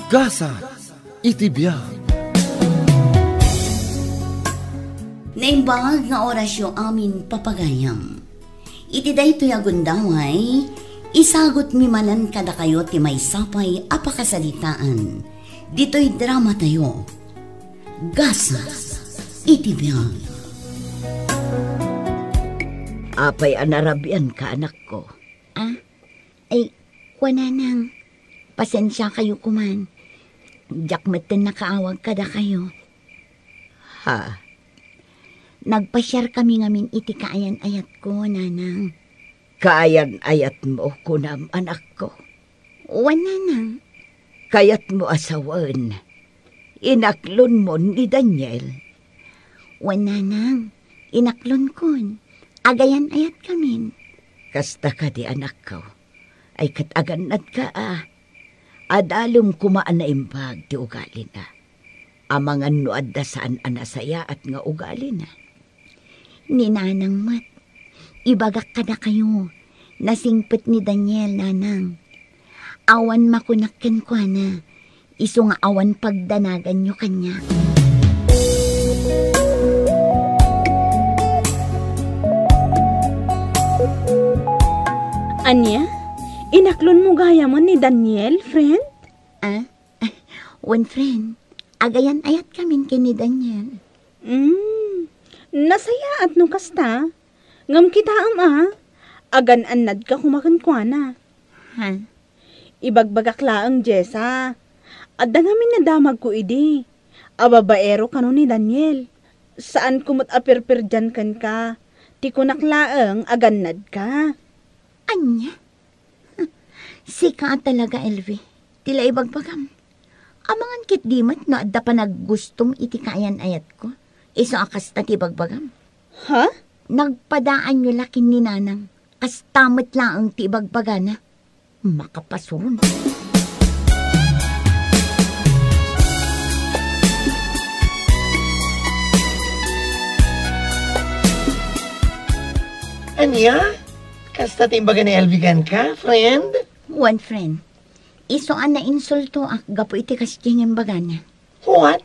Gasa, itibiyag. Naimbag nga orasyo amin papagayam. Iti daytoy agundaway, isagot mi manan kada kayo ti may sapay apakasalitaan. Dito'y drama tayo. Gasa, itibiyag. Apay anarabian ka, anak ko. Ay, wananang. Pasensya kayo kuman. Jakmeten nakaawag kada kayo. Ha? Nagpasyar kami ngamin iti kaayan ayat ko, nanang. Kaayan ayat mo, kunam, anak ko. Wananang. Kayat mo asawan. Inaklon mo ni Daniel. Wananang. Inaklon kun. Agayan ayat kamin. Kasta ka di anak ko. Ay kataganad ka Adalom kumaan na imbag ti ugali na. Amangan no adda saan anasaya at nga ugali na. Ninanang mat. Ibagak ka na kayo. Nasingpet ni Daniel, nanang. Awan makunakkan ko na. Iso nga awan pagdanagan nyo kanya. Anya? Inaklon mo gaya mo ni Daniel, friend? One friend. Agayan ayat kamin kini Daniel. Nasaya at no kasta. Ngam kita Agan anad ka kumakankwana. Ha? Ibagbagak laang Jessa. Adda ngamin na damag ko idi. Ababaero kano ni Daniel. Saan kumot apirpir dyan kan ka? Ti kunaklaang aganad ka. Anya? Sika talaga, Elvi. Tila ibagbagam. Amangan kit dimat no adda pa naggustom iti kaayan ayat ko. Iso akas na tibagbagam. Ha? Nagpadaan nyo lakin ni nanang. Kastamot lang ang tibagbagana. Makapasun. Anya? Kasta timbaga ni Elvigan ka, friend? One friend. Isoan na insulto gapo iti kasjeng bagana. What?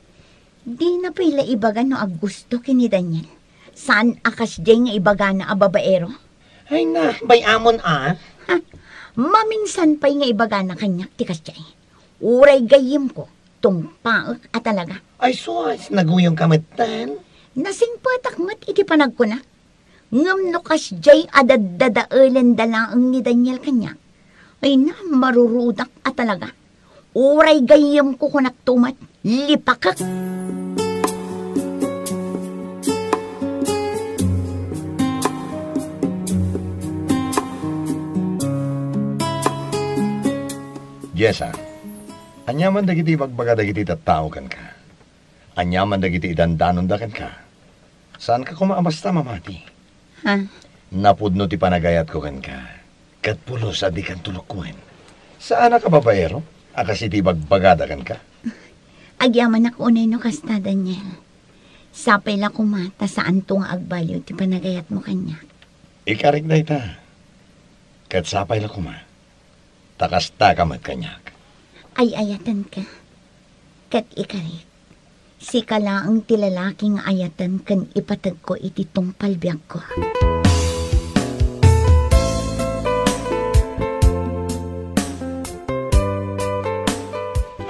Di na pala ibaga no gusto kini Daniel. Saan akasjeng nga ibagana babaero? Ay na, bayamon Maminsan pa'y nga ibagana kanya ti kasjeng. Uray gayim ko, tumpaak talaga. Ay sus, naguyong kamatan. Nasing patakmat iti panagkunak. Ngam no kasjay adadadaulan dalaang ni Daniel kanya. Ay na, marurudak talaga. Uray gayam ko kunak tumat, lipakak. Jessa, anyaman dagiti bagbaga dagiti tattao kan ka. Anyaman dagiti idandanon da kan ka. Saan ka kumaamasta mamati? Ha? Napudno ti panagayat ko kan ka. Kat pulos adi kan tulukuen. Saan ka babaero? Akas iti bagbagada kan ka? Agyaman ako unay no kasta, Daniel. Sapay la kumata saan to nga agbaliw ti panagayat mo kanya. Ikarik na ita. Kat sapay la kuma. Takasta ka mat kanyak. Ay ayatan ka. Kat ikarik. Si kala ang tilalaking ayatan kan ipatag ko iti tungpal biyag ko.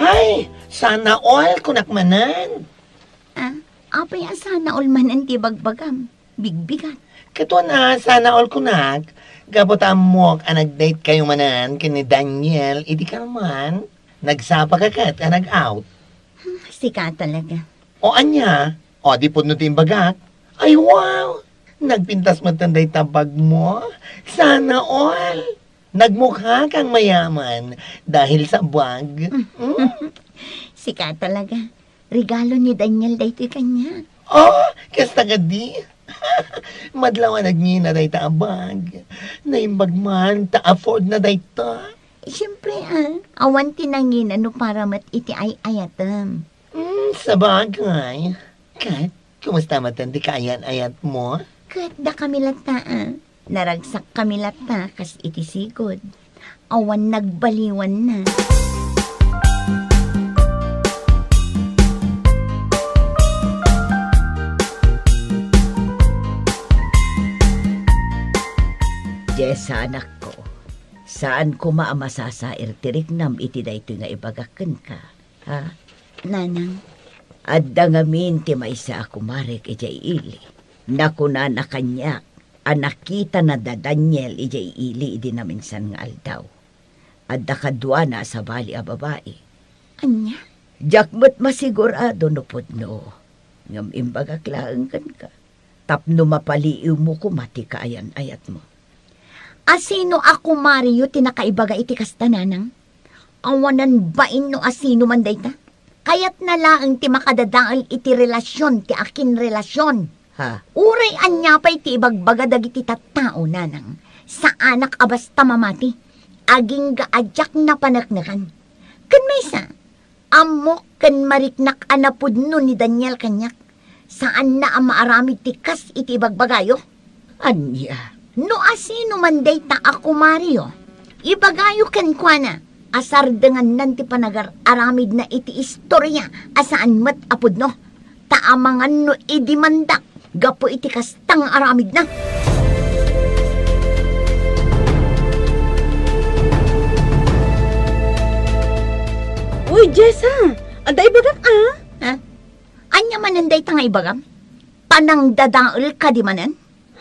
Ay, sana all kunakmanan. Apay sana all manan ti bagbagam. Bigbigan. Kato na, sana all kunak. Gabutan mo anag-date kayo manan kini Daniel, idi ka naman. Nagsapa ka kat, nag-out. Sika talaga. O anya? O di po nutin bagat. Ay wow! Nagpintas mo tanday tabag mo. Sana all. Nagmukha kang mayaman dahil sa buwag. Sika talaga. Regalo ni Daniel daytoy kanya. Oh, kasta ka di. Madlawa nagngina day taabag. Naimbag man, ta-afford na day ta. Siyempre awan tinangin ano para mat iti ay-ayatam. Sa bagay. Kat, kumusta matandi kaayan-ayat mo? Kat da kami lata Naragsak kami lata kas iti sigod. Awan nagbaliwan na. Jessa, anak ko, saan ko maamasasair tiriknam iti daytoy nga ibagaken ka, ha? Nanang, Adda ngamin ti maysa ako marek ijay ili. Nakuna na kanyak, anakita na da Daniel ijay ili idi na minsan nga aldaw. Adda kadwa na sa bali a babae. anya? Jakmat masigurado no pudno. Ngam imbagaklaang kan ka. Tapno mapaliiw mo kumati kaayan ayat mo. Asino ako, Mario, tinakaibaga iti kasta, nanang? Awanan bain no asino man dayta? Kayat na laang ti makadadaal iti relasyon, ti akin relasyon. Ha? Uray anyapay ti ibagbaga dagiti tattao, nanang. Sa anak abasta mamati, aging gaadyak na panaknakan. Kan maysa, amok kan mariknak anapudno ni Daniel kanyak. Saan na ang maaramid ti kas iti ibagbagayo? Anya? No asino man dayta ako, Mario. Ibagayo kan kwa na. Asar dengan nanti panagar aramid na iti istorya asaan mat apod no. Taamangan no idimandak. Gapo iti kastang aramid na. Uy, Jessa! Ada ibagak Ha? Anya mananday ta nga ibagam? Panang dadaol ka di manan?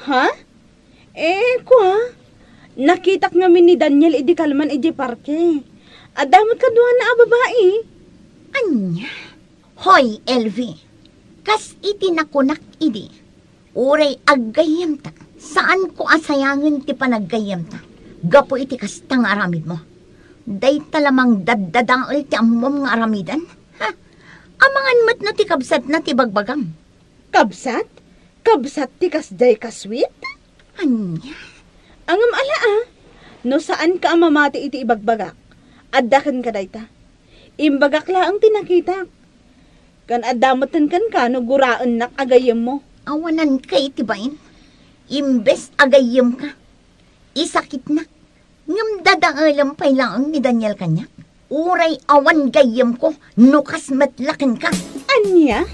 Ha? Kwa? Nakitak ngamin ni Daniel idi kalman iji parke. Adamot ka duha na a babae. Anya? Hoy, Elvi. Kas iti nakunak idi. Uray aggayam ta. Saan ko asayangan ti panaggayam ta? Gapo iti kastang aramid mo. Day talamang daddadaol ti ammom nga aramidan? Ha? Amangan mat na ti kabsat na ti bagbagam. Kabsat? Kabsat ti kasday kaswit? Anya? Angam ala no saan ka mamati iti ibagbagak? Addakan ka dayta. Imbagak laang tinakita. Kan addamotan kan ka no guraan nak agayem mo. Awanan ka iti bain. Imbes agayem ka. Isakit na. Ngam dadaalam pay laang ni Daniel kanya. Uray awan gayem ko. Nukas matlakan ka. Anya?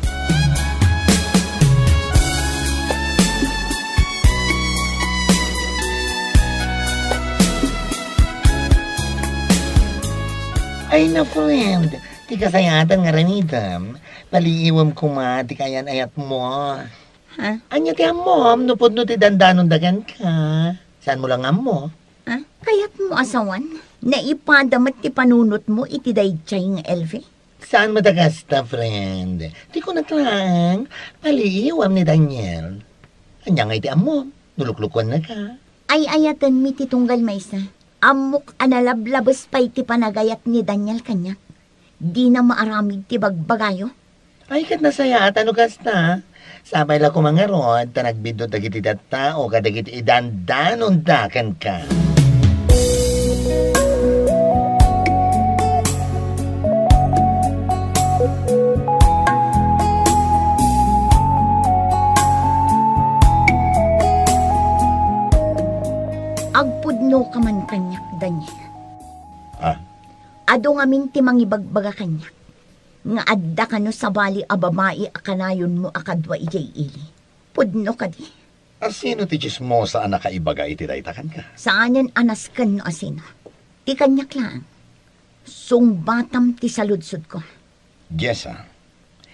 Ay na, friend. Ti kasayatan nga ranitam. Paliiwam kuma, ti kayan ayat mo. Ha? Anya ti amom, nupod no ti dandanon dagan ka. Saan mo lang mo? Ha? Kaya't mo asawan? Naipadamat ti panunot mo iti dayjay nga Elvi? Saan madagasta, friend? Ti ko naklang, paliiwam ni Daniel. Anya nga iti amom, nuluklukwan na ka. Ay ayatan mi ti tunggal maysa. Amok analablabas pa iti panagayat ni Daniel kanyak. Di na maaramid ti bagbagayo. Ay kat nasayatan no kasta. Sabay la ko mga rod, ta nagbidot dagiti tao, kadagiti idandanon dakan ka. Agpudno ka man kanyak, Daniel. Ah, Ado nga minti mangibagbaga kanyak. Nga adda ka no sa bali a babae akanayon mo akadwa ijay ili. Pudno ka di. asino ti chismosa ang nakaibaga iti daytakan ka? Saanan anas kan no asino. Ti kanyak lang. Sungbatam ti saludsod ko. Jessa,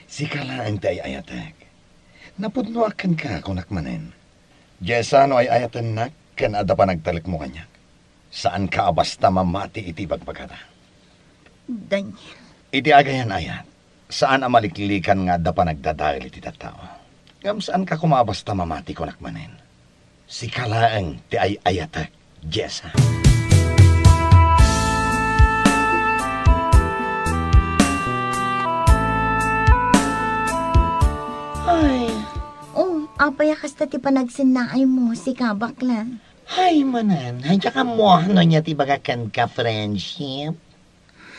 si kalaan ti ay ayatek. Napudnuakan ka kung nakmanen. Jessa, no ay ayatan nak, kan ada pa nagtalik mo kanyak. Saan ka basta mamati iti bagbagada? Daniel. Iti agayan ayat, saan ang maliklikan nga da pa nagdadahil iti tattao? Ngam saan ka kumabasta mamati kung nakmanen? Si kalaan ti ay ayatek, Jessa. Ay, Oh, apaya kasta ti panagsinnaay mo si kabaklan. ay manan. Ay, tsaka mo, ano niya tibagakan ka friendship?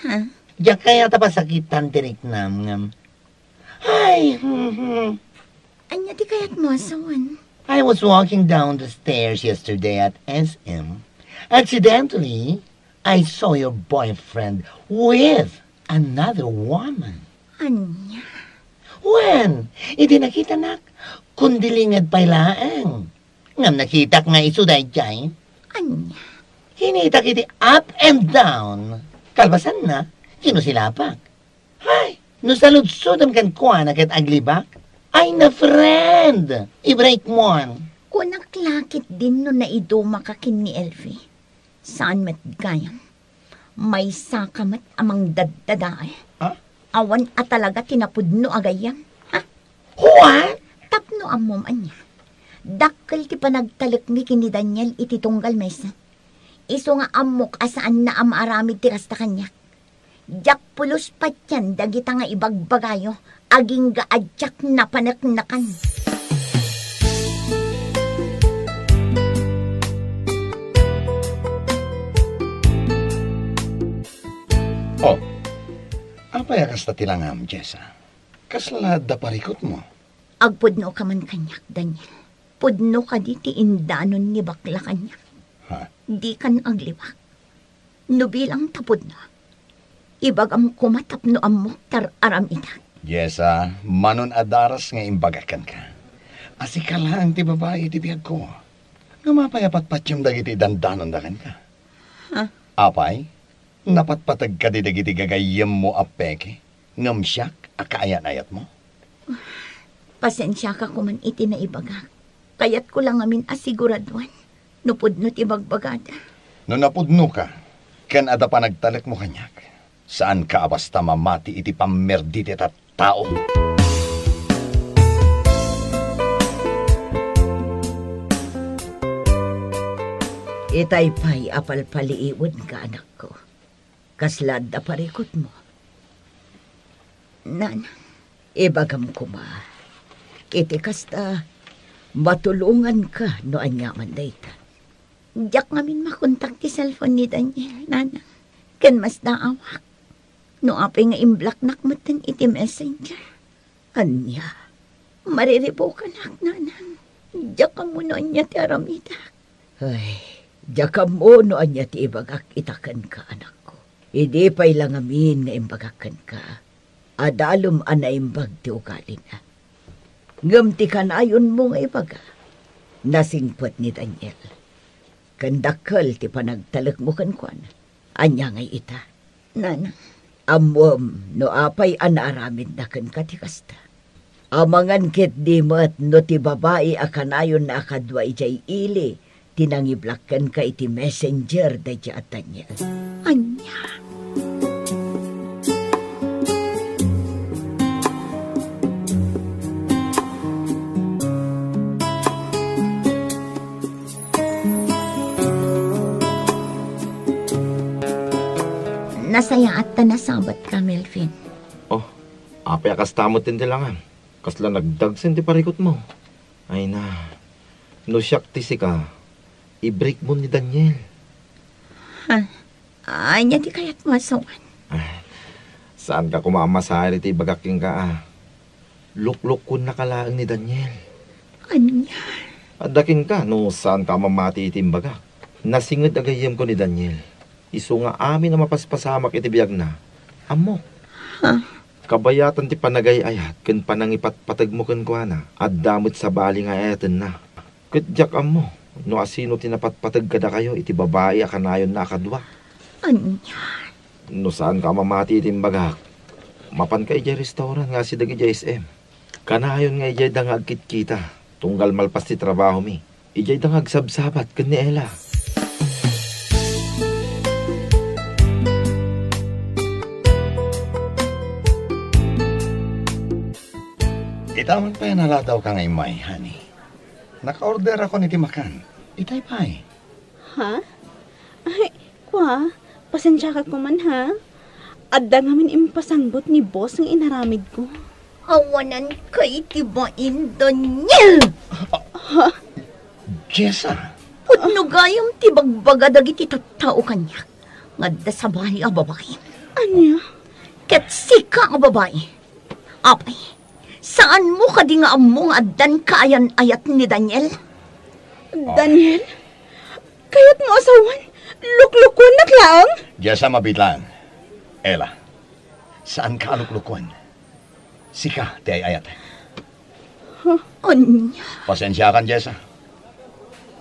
Ha? Diyan kaya tapasakitan tirik nam. Ay, Anya ti kayat mo asawan? I was walking down the stairs yesterday at SM. Accidentally, I saw your boyfriend with another woman. Anya? When? Hindi nakita nak. Kundilingad pailaang. Ngam nakita nga isuday jay. Anya? Hinitak iti up and down. Kalbasan na, sinusilapak. Hay, no saludsudam kan kuha na kat aglibak. Ay na friend, i-break mo. Kunak lakit din no naiduma ka kin ni Elfie. Saan mat gayam? May sakamat amang daddadae. Ha? Awan at talaga tinapudno agayam. Ha? What? Tapno amom anya. Dakkel ti panagtalik mi kini Daniel iti tunggal mesa. Iso nga amok asaan na amaaramid ti kasta kanyak. Jak pulos patyan dagita nga ibagbagayo. Aging gaadyak na panaknakan. Oh, apaya kasta tilangam, Jessa? Kaslad da parikot mo. Agpudno ka man kanyak, Daniel. Pudno ka di ti indanon ni bakla kanyak. Ha? Di kan agliwak. No bilang tapudno. Ibagam kumatapno amok tar aram ita. Jessa, manon adaras nga imbagakan ka. Asika lang ti babae ti biyag ko. Nga mapayapat yung dagiti dandanon dakan ka. Ha? Apay, napatpatag ka di dagiti gagayam mo apeke. Ngamsyak, akaayat-ayat mo. Pasensya ka kuman iti na ibaga. Kayat ko lang amin asiguraduan. Nupudno ti bagbagada. No napudno ka, kan ada pa nagtalek mo kanyak. Saan ka basta mamati iti pamerditi at tao? Itay pa'y apalpaliiwan ka, anak ko. Kaslad da parikot mo. Nana, Ibagam ko ma. Iti kasta, matulungan ka no anyaman dayta. diyak ngamin makontak ti cellphone ni Daniel, Nana. Ken mas naawak. No apay nga imblaknak mo tan iti messenger. Anya, Mariribo ka nak, Nana. Diyak ka mo noon niya ti aramida. ay, diyaka mo no anya ti ibagak itakan ka, anak ko. Hindi pa'y lang amin nga imbagakan ka. Adalom anaimbag ti ugali na. Ngam ti kanayon mo nga ibaga. Nasingpot ni Daniel. Kandakal ti panagtalak mo kankwan. Anya ngay ita. Nana, Amwam no apay anaaramin na kan katikasta. Amangan ket di mat no ti babae akanayon na akadwa ijay ili. Tinangiblakkan ka iti messenger da at Daniel. anya. Nasaya at nasabat ka, Melvin. Oh, apay akastamot din tilangan. Kasla nagdagsen ti parikot mo. Ay na, no siyak ti ka, i-break mo ni Daniel. Anya di kaya't masawan. Saan ka kumamasari ti bagaking ka Lukluk kun nakalaang ni Daniel. Anya. Adakin ka no saan ka mamati itimbaga. Nasingod agayem ko ni Daniel. Iso nga amin na mapaspasamak iti biyag na. Amo. Kabayatan ti panagay-ayat ken panangipatpatag mo ken kuana. At damot sa bali nga ayaten na. Kadyak amo. No asino tinapatpatag kada kayo iti babae akanayon na akadwa. Anya. No saan ka mamati itimbagak. Mapan ka ijay restaurant nga si dagi SM. Kanayon nga ijay dangag kitkita. Tunggal malpas ti trabaho mi. Ijay dangag sabsabat ken ni Ella. Itaman pa yan naladaw ka ngay may, honey. Naka-order ako niti makan. Itay pa'y. Ha? Ay, kwa, pasensya ka kuman ha. Adda ngamin impasanggot ni boss ng inaramid ko. Awanan ka itibain, Daniel! Jessa, Pudno gayam ti bagbaga dagiti tattao kanya. Ngadda sa bahay a babae. Anya? Ket sika a babae. Apay, saan mo kadi nga among addan kaayan-ayat ni Daniel? Daniel? Kaya't mo asawan? Luklukon na klaang? Jessa mabitlan. Ella, saan ka aluklukwan? Sika, ti ayat. Anya. Pasensya kan, Jessa.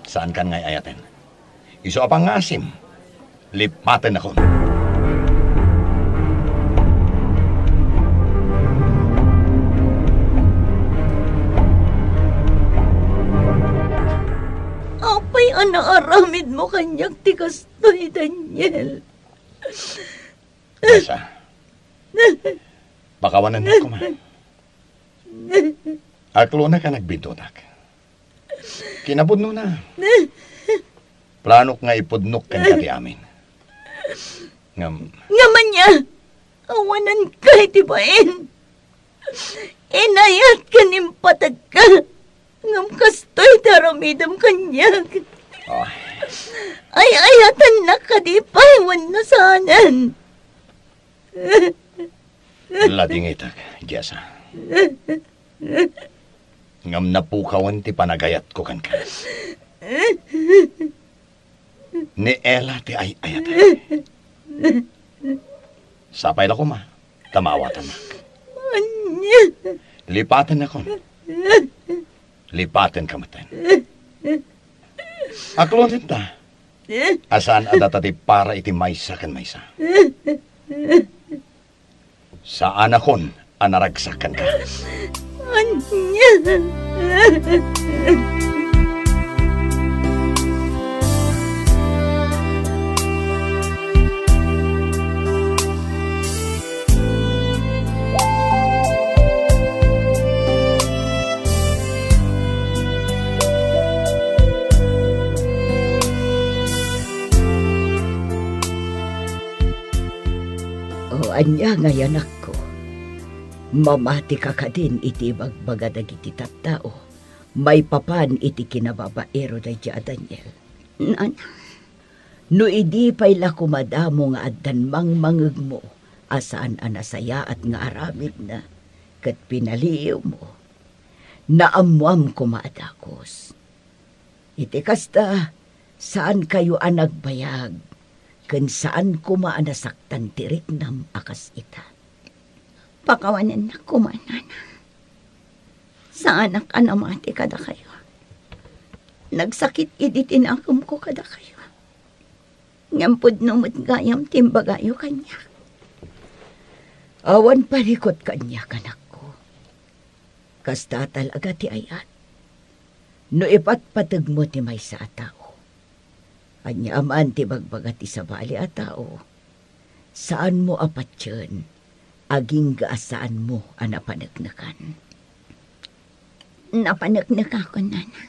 Saan kan ngay ayaten? Iso apang asim. Lipatan ako. Apay anaaramid mo kanyang tigas to'y Daniel. Jessa, bakawanan ako ma. Aklo na ka nagbintunak. Kinapudno na. Planok nga ipudnok kan kati amin. Ngaman niya, awanan ka itibain. Inayat ka nimpatag ka. Ngam kastoy daramidam kanya. Oh, Ay ayatan na ka di paiwan na sanan. lading itak, Jessa. Ngam napukawan ti panagayat ko kan ka. Ni Ella ti ay ayat. Sapay na ko ma. Tamawatan na. Lipatan na ko. Lipatan ka matan. Aklon din ta. Asan adatati para iti maysa kan maysa. Saan akon anaragsakan ka. Anya ngayon ako. Mamati ka ka din iti bagbaga dagiti tattao. May papan iti kinababaero da dya Daniel. Nana, No idi pa'y lakumadamo nga addan mangmangeg mo. Asaan anasaya at nga aramid na. Kat pinaliw mo. Naamuam kumadakos. Iti kasta, saan kayo anagbayag? Kan saan kumaanasaktan tirik nam akas ita. pakawanan na kumanana. Sa anak anamati kada kayo. Nagsakit iditin akum ko kada kayo. Ngampod numot gayam timbagayo kanya. Awan parikot kanya kanak ko. Kasta talaga ti ayat. No ipatpatag mo ti may sa tao. Anya aman ti bagbaga ti sabali a tao. Saan mo apat yun? Aging gaasaan mo ang napanagnakan. Napanagnak ako, nana.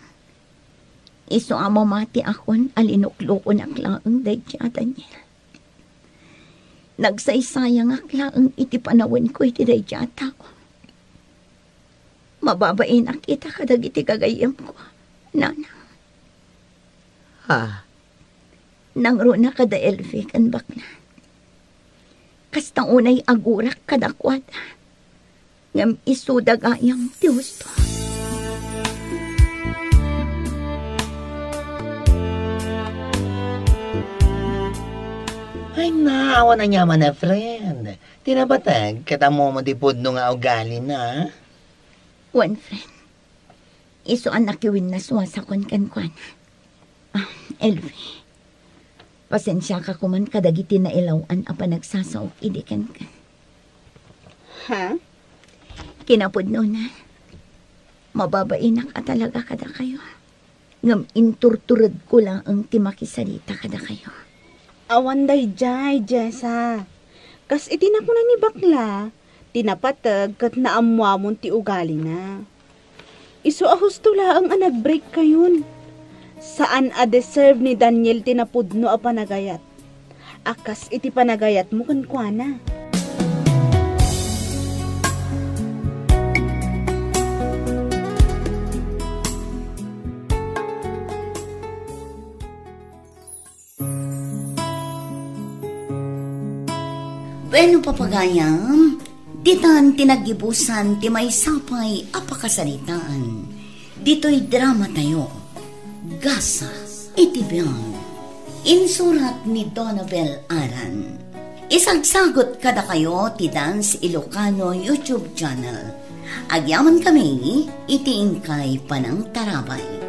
Iso amo mati akon alinuklo ko ng laang dayja, Daniel. Nagsaysayang aklaang iti panawan ko iti dayja tao. Mababain ang kita kadag iti kagayam ko, nana. Ha? Nangro na kada elfi kan bakla. Kastang unay agurak kadakwada. Ngam isudagayam ti husto. Ay, naawa na niya man na, friend. Tinabatag, katamo mo di pudno nga ugali na. One friend. Iso ang nakiwin na suwasakon kan. Elvi. Pasensya ka kuman kadagiti na ilawan apa nagsasaok idikan ka. Ha? Kinapudno na. Mababainak ka talaga kada kayo. Ngam inturturad ko lang ang timakisalita kada kayo. Awanday jay, Jessa. Kas itina ko na ni bakla, tinapatag kat naamwamon ti ugali na. Iso ahusto laang nag-break kayon. Saan a-deserve ni Daniel tinapudno a panagayat? Akas iti panagayat mo kan kuana. Bueno, papagayam, ditan tinagibusan ti may sapay apakasalitaan. Dito'y drama tayo. Gasa, itibiyang. Insurat ni Donabel Aran. Isagsagot kada kayo ti Dance Ilocano YouTube channel. Agyaman kami, itiingkay panang tarabay.